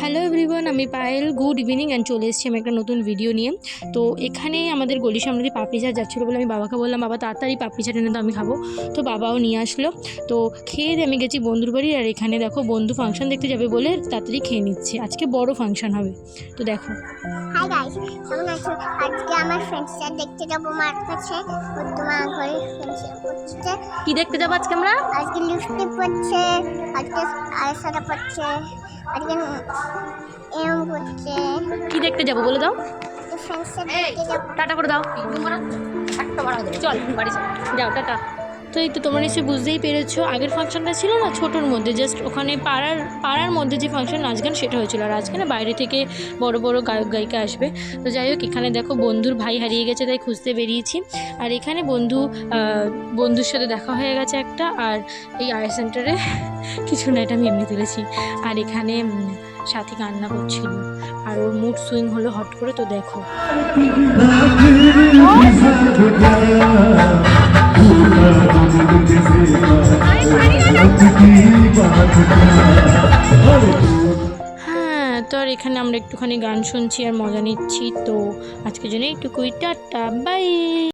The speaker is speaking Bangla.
হ্যালো এভরিওয়ান, আমি পায়েল। গুড ইভিনিং অ্যান্ড চলে এসেছি আমি একটা নতুন ভিডিও নিয়ে। তো এখানে আমাদের গলির সামনে দিয়ে পাপড়ি চাট যাচ্ছিলো বলে আমি বাবাকে বললাম, বাবা তাড়াতাড়ি পাপড়ি চাট এনে তো আমি খাবো। তো বাবাও নিয়ে আসলো। তো খেয়ে দিয়ে আমি গেছি বন্ধুর বাড়ি। আর এখানে দেখো বন্ধু ফাংশন দেখতে যাবে বলে তাড়াতাড়ি খেয়ে নিচ্ছে। আজকে বড় ফাংশন হবে, তো দেখো। হাই গাইস, কেমন আছো? আজকে আমার ফ্রেন্ডসরা দেখতে যাবো মার কাছে। তোমার ঘরে ফ্রেন্ডসরা পড়ছে। কি দেখতে যাবো আজকে আমরা? আজকে লিপস্টিক পড়ছে, আজকে আইশ্যাডো পড়ছে, আজকে এরম পড়ছে। কি দেখতে যাবো বলে দাও? ফ্রেন্ডসরা দেখতে যাবো। টাটা করে দাও। চল বাড়ি যাও, টাটা। তো এই তো তোমরা নিশ্চয়ই বুঝতেই পেরেছো, আগের ফাংশনটা ছিল না ছোটোর মধ্যে, জাস্ট ওখানে পাড়ার মধ্যে যে ফাংশন নাচ গান সেটা হয়েছিল। আর আজকে না বাইরে থেকে বড় বড় গায়ক গায়িকা আসবে। তো যাই হোক, এখানে দেখো বন্ধুর ভাই হারিয়ে গেছে তাই খুঁজতে বেরিয়েছি। আর এখানে বন্ধুর সাথে দেখা হয়ে গেছে একটা। আর এই আর্ট সেন্টারে কিছু না, এটা আমি এমনি তুলেছি। আর এখানে সাথী কান্না করছিল আর ওর মুড সুইং হলো হট করে। তো দেখো হ্যাঁ। তো আর এখানে আমরা একটুখানি গান শুনছি আর মজা নিচ্ছি। তো আজকের জন্য একটুকুই, টাটা বাই।